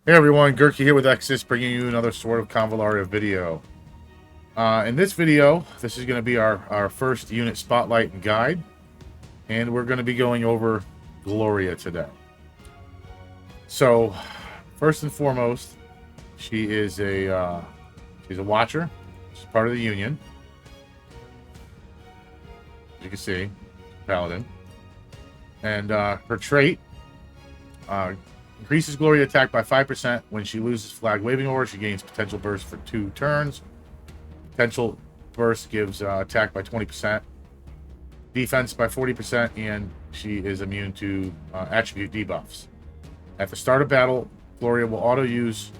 Hey everyone, Gurky here with Exis, bringing you another Sword of Convallaria video. In this video, this is going to be our first unit spotlight and guide, and we're going to be going over GLORIA today. So, first and foremost, she is she's a Watcher. She's part of the Union. As you can see, Paladin, and her trait. Increases Gloria attack by 5% when she loses Flag Waving Aura. She gains Potential Burst for 2 turns. Potential Burst gives attack by 20%, defense by 40%, and she is immune to attribute debuffs. At the start of battle, Gloria will auto-use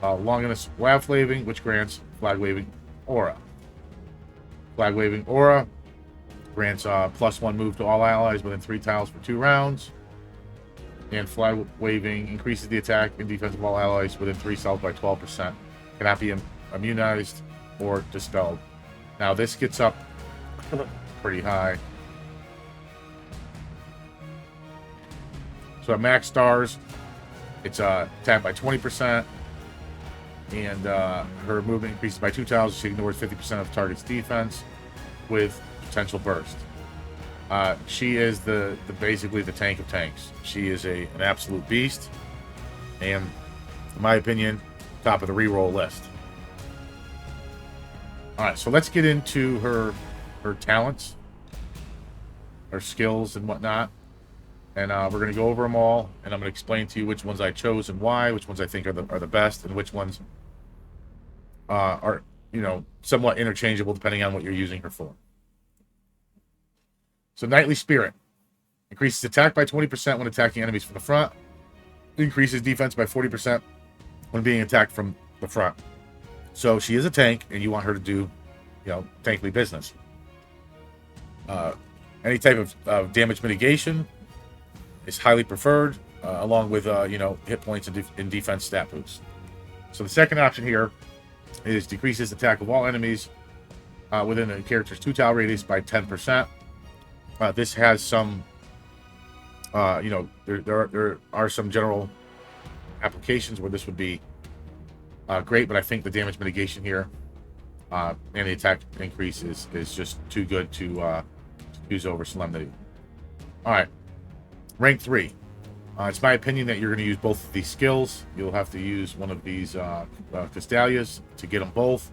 Longinus Lav Waving, which grants Flag Waving Aura. Flag Waving Aura grants +1 move to all allies within 3 tiles for 2 rounds. And Flag Waving increases the attack and defense of all allies within 3 cells by 12%. Cannot be immunized or dispelled. Now this gets up pretty high. So at max stars, it's attacked by 20%. And her movement increases by 2 tiles. She ignores 50% of the target's defense with potential burst. She is basically the tank of tanks. She is an absolute beast, and in my opinion, top of the reroll list. All right, so let's get into her talents, her skills, and whatnot, and we're going to go over them all, and I'm going to explain to you which ones I chose and why, which ones I think are the best, and which ones are somewhat interchangeable depending on what you're using her for. So Knightly Spirit increases attack by 20% when attacking enemies from the front. Increases defense by 40% when being attacked from the front. So she is a tank, and you want her to do, tankly business. Any type of damage mitigation is highly preferred, along with hit points and defense stat boosts. So the second option here is decreases attack of all enemies within the character's 2-tile radius by 10%. This has some, there are some general applications where this would be great, but I think the damage mitigation here and the attack increase is just too good to use over Solemnity. All right, rank 3. It's my opinion that you're going to use both of these skills. You'll have to use one of these Castalias to get them both.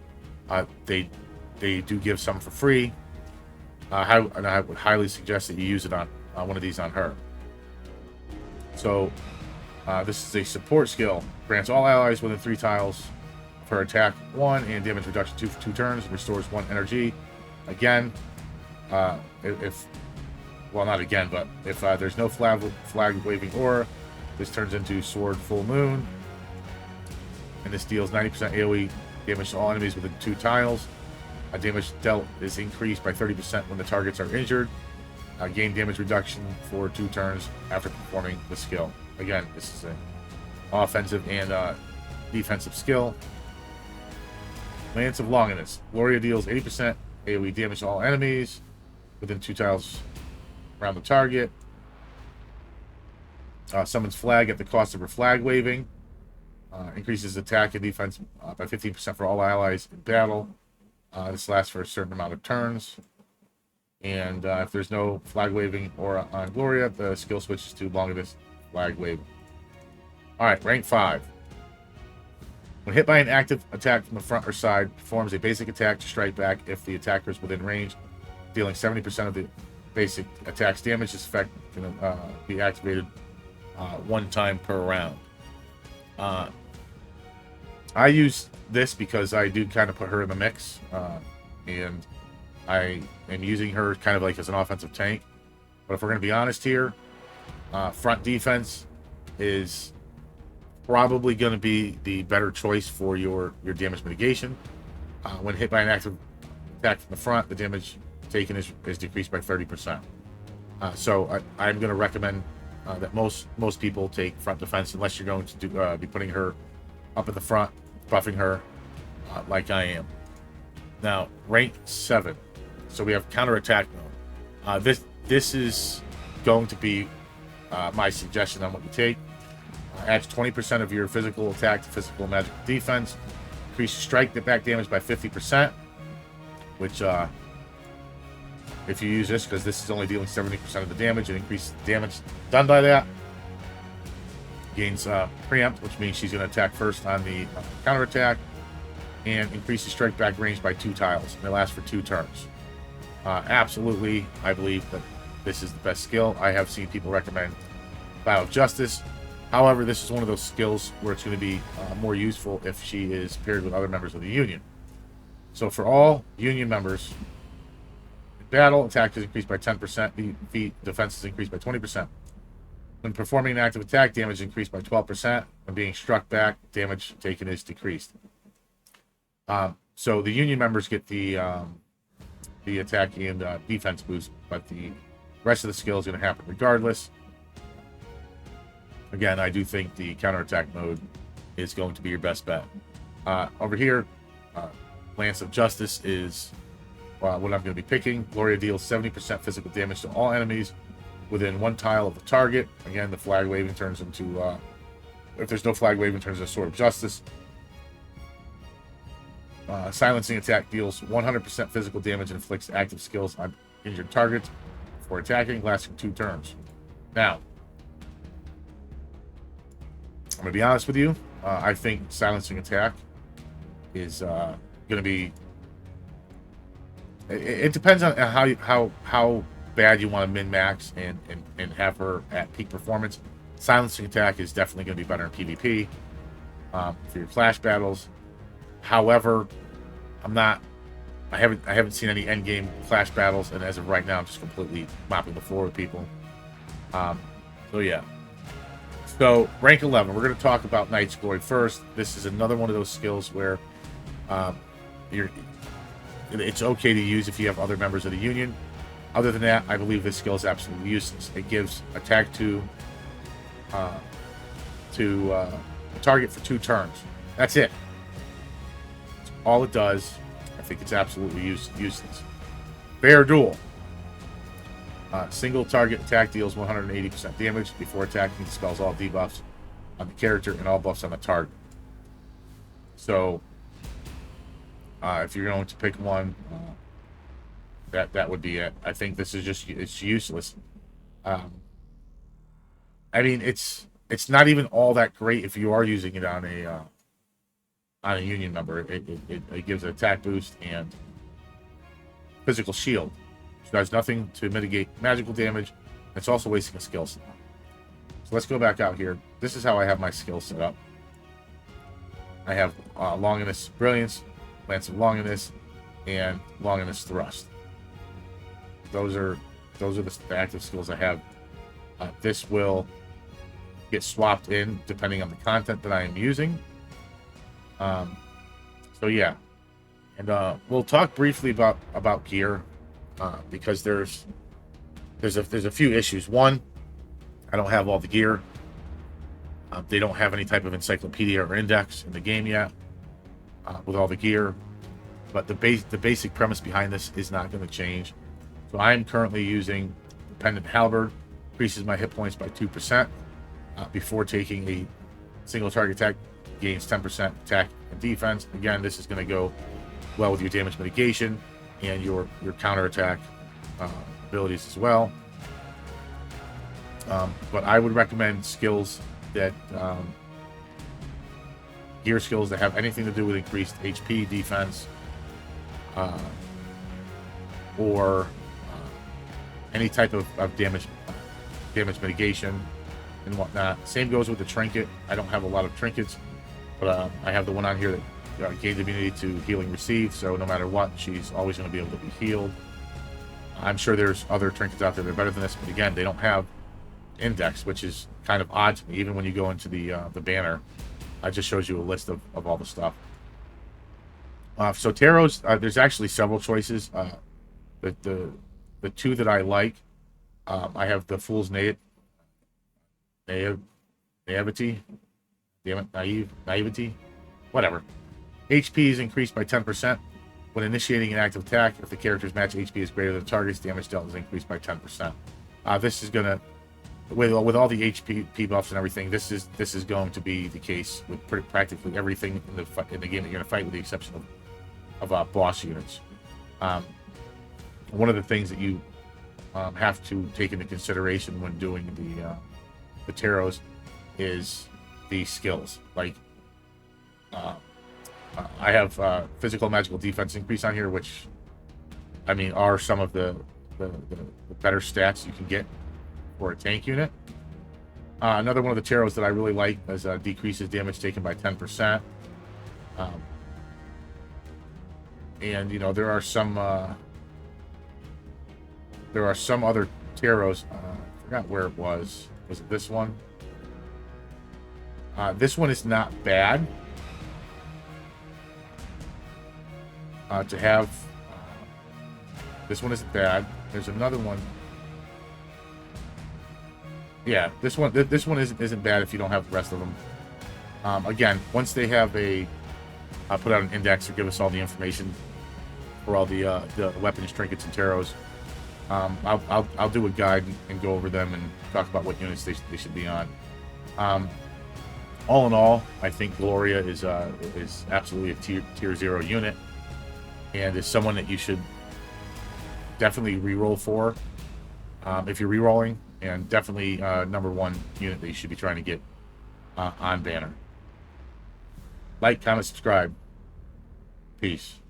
They do give some for free. And I would highly suggest that you use it on one of these on her. So this is a support skill. Grants all allies within 3 tiles of her attack 1 and damage reduction 2 for 2 turns. Restores 1 energy. Again, if there's no flag waving aura, this turns into Sword Full Moon. And this deals 90% AoE damage to all enemies within 2 tiles. Damage dealt is increased by 30% when the targets are injured. Gain damage reduction for 2 turns after performing the skill. Again, this is an offensive and defensive skill. Lance of Longinus. Gloria deals 80% AoE damage to all enemies within 2 tiles around the target. Summons flag at the cost of her flag waving. Increases attack and defense by 15% for all allies in battle. This lasts for a certain amount of turns. And if there's no flag waving or on Gloria, the skill switches to Longinus flag waving. Alright, rank 5. When hit by an active attack from the front or side, performs a basic attack to strike back if the attacker is within range, dealing 70% of the basic attack's damage. This effect can be activated 1 time per round. I use this because I do kind of put her in the mix, and I am using her kind of like as an offensive tank. But if we're going to be honest here, front defense is probably going to be the better choice for your damage mitigation. When hit by an active attack from the front, the damage taken is decreased by 30%. So I'm going to recommend that most people take front defense unless you're going to be putting her up at the front, buffing her like I am. Now, rank 7. So we have counterattack mode. This is going to be my suggestion on what you take. Adds 20% of your physical attack to physical magic defense. Increase strike back damage by 50%, which if you use this, because this is only dealing 70% of the damage, and increase damage done by that. Gains preempt, which means she's going to attack first on the counterattack, and increases strike back range by 2 tiles, and it lasts for 2 turns. Absolutely, I believe that this is the best skill. I have seen people recommend Battle of Justice. However, this is one of those skills where it's going to be more useful if she is paired with other members of the Union. So for all Union members, in battle, attack is increased by 10%, defense is increased by 20%. When performing an active attack, damage is increased by 12%. When being struck back, damage taken is decreased. So the Union members get the attack and defense boost, but the rest of the skill is going to happen regardless. Again, I do think the counterattack mode is going to be your best bet. Over here, Lance of Justice is what I'm going to be picking. Gloria deals 70% physical damage to all enemies within 1 tile of the target. Again, the flag waving turns into, if there's no flag waving, turns into Sword of Justice. Silencing attack deals 100% physical damage and inflicts active skills on injured targets before attacking, lasting 2 turns. Now, I'm going to be honest with you. I think silencing attack is going to be... It depends on how bad you want to min-max and have her at peak performance. Silencing attack is definitely going to be better in PvP for your clash battles. However, I haven't seen any endgame clash battles, and as of right now, I'm just completely mopping the floor with people. So yeah. So rank 11, we're going to talk about Knight's Glory first. This is another one of those skills where it's okay to use if you have other members of the Union. Other than that, I believe this skill is absolutely useless. It gives attack to a target for 2 turns. That's it. That's all it does. I think it's absolutely useless. Fair Duel. Single target attack deals 180% damage. Before attacking, dispels all debuffs on the character and all buffs on the target. So, if you're going to pick one, that would be it. I think this is it's useless. I mean, it's not even all that great if you are using it on a Union member. It gives an attack boost and physical shield. It does nothing to mitigate magical damage. It's also wasting a skill slot. So let's go back out here. This is how I have my skill set up. I have Longinus Brilliance, Lance of Longinus, and Longinus Thrust. Those are the active skills I have. This will get swapped in depending on the content that I am using. So yeah, and we'll talk briefly about gear. Because there's a few issues. One, I don't have all the gear. They don't have any type of encyclopedia or index in the game yet with all the gear. But the basic premise behind this is not going to change. So I'm currently using the Pendant Halberd. Increases my hit points by 2% before taking a single target attack. Gains 10% attack and defense. Again, this is going to go well with your damage mitigation and your counterattack abilities as well. But I would recommend skills that gear skills that have anything to do with increased HP, defense, or any type of damage mitigation and whatnot. Same goes with the trinket. I don't have a lot of trinkets, but I have the one on here that gains immunity to healing received, so no matter what, she's always going to be able to be healed. I'm sure there's other trinkets out there that are better than this, but again, they don't have index, which is kind of odd to me. Even when you go into the banner, it just shows you a list of all the stuff. So Tarots, there's actually several choices. The 2 that I like, I have the Fool's Naivety. Naivety, whatever. HP is increased by 10% when initiating an active attack. If the character's match HP is greater than the target's, damage dealt is increased by 10%. This is going to with all the HP buffs and everything, this is going to be the case with practically everything in the game that you're going to fight, with the exception of boss units. One of the things that you have to take into consideration when doing the taros is the skills. Like I have physical magical defense increase on here, which I mean are some of the better stats you can get for a tank unit. Another one of the taros that I really like is decreases damage taken by 10%. And you know there are some other taros. I forgot where it was. Was it this one? This one is not bad to have. This one isn't bad. There's another one. Yeah, this one isn't bad if you don't have the rest of them. Again, once they have put out an index or give us all the information for all the weapons, trinkets, and taros, I'll do a guide and go over them and talk about what units they should be on. All in all, I think Gloria is absolutely a tier 0 unit, and is someone that you should definitely reroll for if you're rerolling, and definitely #1 unit that you should be trying to get on banner. Like, comment, subscribe. Peace.